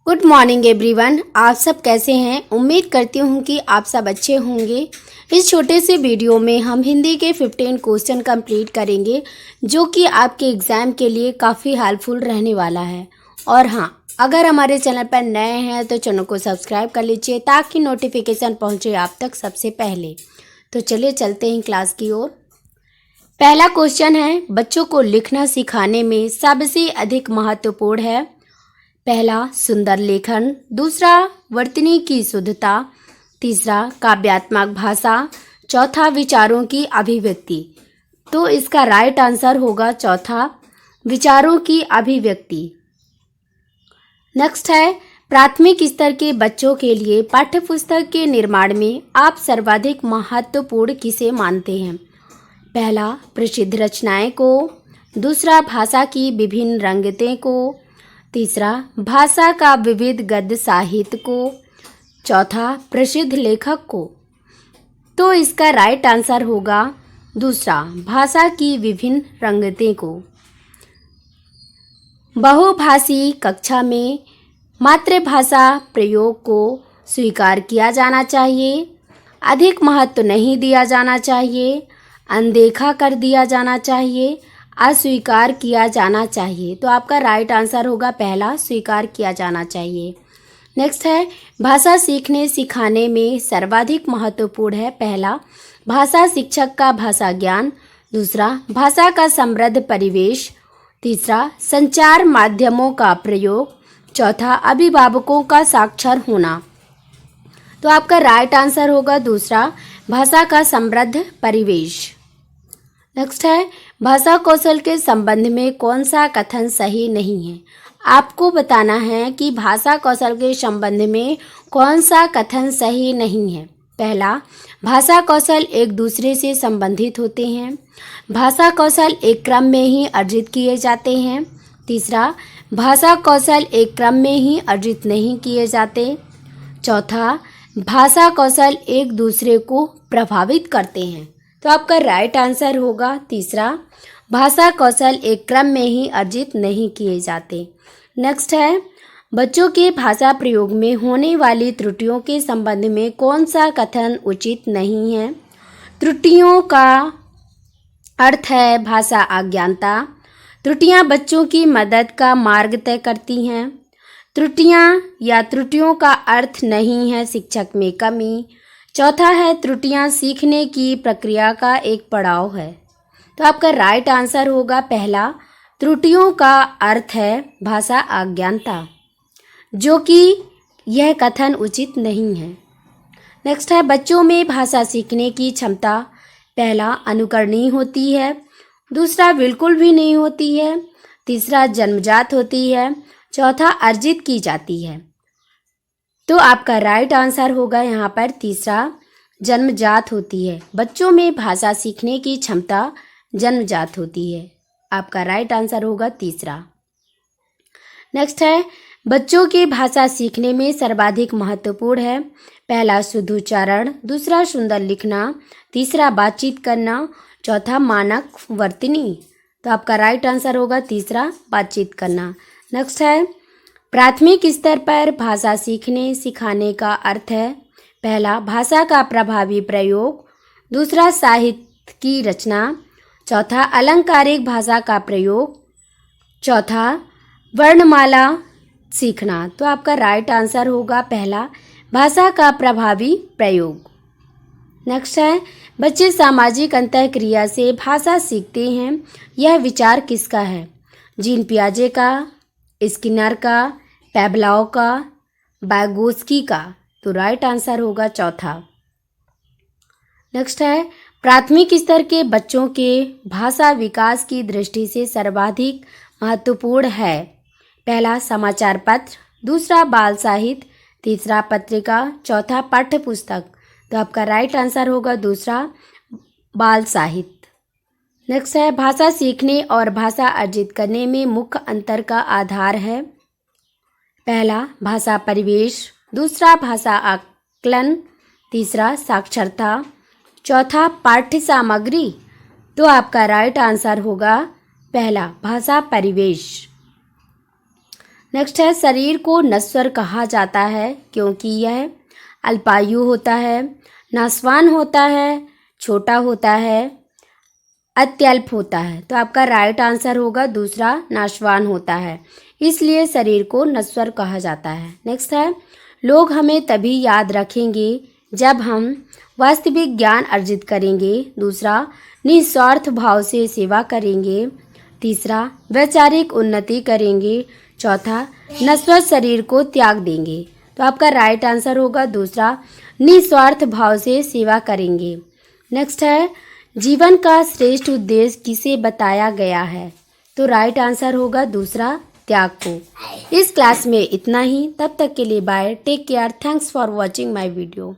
Good morning everyone. आप सब कैसे हैं? उम्मीद करती हूँ कि आप सब अच्छे होंगे। इस छोटे से वीडियो में हम हिंदी के 15 क्वेश्चन कंप्लीट करेंगे जो कि आपके एग्ज़ाम के लिए काफ़ी हेल्पफुल रहने वाला है। और हाँ, अगर हमारे चैनल पर नए हैं तो चैनल को सब्सक्राइब कर लीजिए ताकि नोटिफिकेशन पहुँचे आप तक सबसे पहले। तो चलिए चलते हैं क्लास की ओर। पहला क्वेश्चन है, बच्चों को लिखना सिखाने में सबसे अधिक महत्वपूर्ण है। पहला सुंदर लेखन, दूसरा वर्तनी की शुद्धता, तीसरा काव्यात्मक भाषा, चौथा विचारों की अभिव्यक्ति। तो इसका राइट आंसर होगा चौथा, विचारों की अभिव्यक्ति। नेक्स्ट है, प्राथमिक स्तर के बच्चों के लिए पाठ्यपुस्तक के निर्माण में आप सर्वाधिक महत्वपूर्ण किसे मानते हैं? पहला प्रसिद्ध रचनाएं को, दूसरा भाषा की विभिन्न रंगतें को, तीसरा भाषा का विविध गद्य साहित्य को, चौथा प्रसिद्ध लेखक को। तो इसका राइट आंसर होगा दूसरा, भाषा की विभिन्न रंगतें को। बहुभाषी कक्षा में मातृभाषा प्रयोग को स्वीकार किया जाना चाहिए, अधिक महत्व नहीं दिया जाना चाहिए, अनदेखा कर दिया जाना चाहिए, अस्वीकार किया जाना चाहिए। तो आपका राइट आंसर होगा पहला, स्वीकार किया जाना चाहिए। नेक्स्ट है, भाषा सीखने सिखाने में सर्वाधिक महत्वपूर्ण है। पहला भाषा शिक्षक का भाषा ज्ञान, दूसरा भाषा का समृद्ध परिवेश, तीसरा संचार माध्यमों का प्रयोग, चौथा अभिभावकों का साक्षर होना। तो आपका राइट आंसर होगा दूसरा, भाषा का समृद्ध परिवेश। नेक्स्ट है, भाषा कौशल के संबंध में कौन सा कथन सही नहीं है? आपको बताना है कि भाषा कौशल के संबंध में कौन सा कथन सही नहीं है। पहला, भाषा कौशल एक दूसरे से संबंधित होते हैं। भाषा कौशल एक क्रम में ही अर्जित किए जाते हैं। तीसरा, भाषा कौशल एक क्रम में ही अर्जित नहीं किए जाते। चौथा, भाषा कौशल एक दूसरे को प्रभावित करते हैं। तो आपका राइट आंसर होगा तीसरा, भाषा कौशल एक क्रम में ही अर्जित नहीं किए जाते। नेक्स्ट है, बच्चों के भाषा प्रयोग में होने वाली त्रुटियों के संबंध में कौन सा कथन उचित नहीं है? त्रुटियों का अर्थ है भाषा अज्ञानता। त्रुटियां बच्चों की मदद का मार्ग तय करती हैं। त्रुटियां या त्रुटियों का अर्थ नहीं है शिक्षक में कमी। चौथा है, त्रुटियां सीखने की प्रक्रिया का एक पड़ाव है। तो आपका राइट आंसर होगा पहला, त्रुटियों का अर्थ है भाषा अज्ञानता, जो कि यह कथन उचित नहीं है। नेक्स्ट है, बच्चों में भाषा सीखने की क्षमता पहला अनुकरणीय होती है, दूसरा बिल्कुल भी नहीं होती है, तीसरा जन्मजात होती है, चौथा अर्जित की जाती है। तो आपका राइट आंसर होगा यहाँ पर तीसरा, जन्मजात होती है। बच्चों में भाषा सीखने की क्षमता जन्मजात होती है। आपका राइट आंसर होगा तीसरा। नेक्स्ट है, बच्चों के भाषा सीखने में सर्वाधिक महत्वपूर्ण है। पहला शुद्ध उच्चारण, दूसरा सुंदर लिखना, तीसरा बातचीत करना, चौथा मानक वर्तनी। तो आपका राइट आंसर होगा तीसरा, बातचीत करना। नेक्स्ट है, प्राथमिक स्तर पर भाषा सीखने सिखाने का अर्थ है। पहला भाषा का प्रभावी प्रयोग, दूसरा साहित्य की रचना, चौथा अलंकारिक भाषा का प्रयोग, चौथा वर्णमाला सीखना। तो आपका राइट आंसर होगा पहला, भाषा का प्रभावी प्रयोग। नेक्स्ट है, बच्चे सामाजिक अंतःक्रिया से भाषा सीखते हैं। यह विचार किसका है? जीन पियाजे का, स्किनर का, पेवलॉव का, वाइगोत्स्की का। तो राइट आंसर होगा चौथा। नेक्स्ट है, प्राथमिक स्तर के बच्चों के भाषा विकास की दृष्टि से सर्वाधिक महत्वपूर्ण है। पहला समाचार पत्र, दूसरा बाल साहित्य, तीसरा पत्रिका, चौथा पाठ्य पुस्तक। तो आपका राइट आंसर होगा दूसरा, बाल साहित्य। नेक्स्ट है, भाषा सीखने और भाषा अर्जित करने में मुख्य अंतर का आधार है। पहला भाषा परिवेश, दूसरा भाषा आकलन, तीसरा साक्षरता, चौथा पाठ्य सामग्री। तो आपका राइट आंसर होगा पहला, भाषा परिवेश। नेक्स्ट है शरीर को नश्वर कहा जाता है क्योंकि यह अल्पायु होता है, नाशवान होता है, छोटा होता है, अत्यल्प होता है। तो आपका राइट आंसर होगा दूसरा, नाशवान होता है, इसलिए शरीर को नश्वर कहा जाता है। नेक्स्ट है लोग हमें तभी याद रखेंगे जब हम वास्तविक ज्ञान अर्जित करेंगे। दूसरा, निस्वार्थ भाव से सेवा करेंगे। तीसरा, वैचारिक उन्नति करेंगे। चौथा, नश्वर शरीर को त्याग देंगे। तो आपका राइट आंसर होगा दूसरा, निस्वार्थ भाव से सेवा करेंगे। नेक्स्ट है जीवन का श्रेष्ठ उद्देश्य किसे बताया गया है। तो राइट आंसर होगा दूसरा, त्याग को। इस क्लास में इतना ही, तब तक के लिए bye, take care, thanks for watching my video.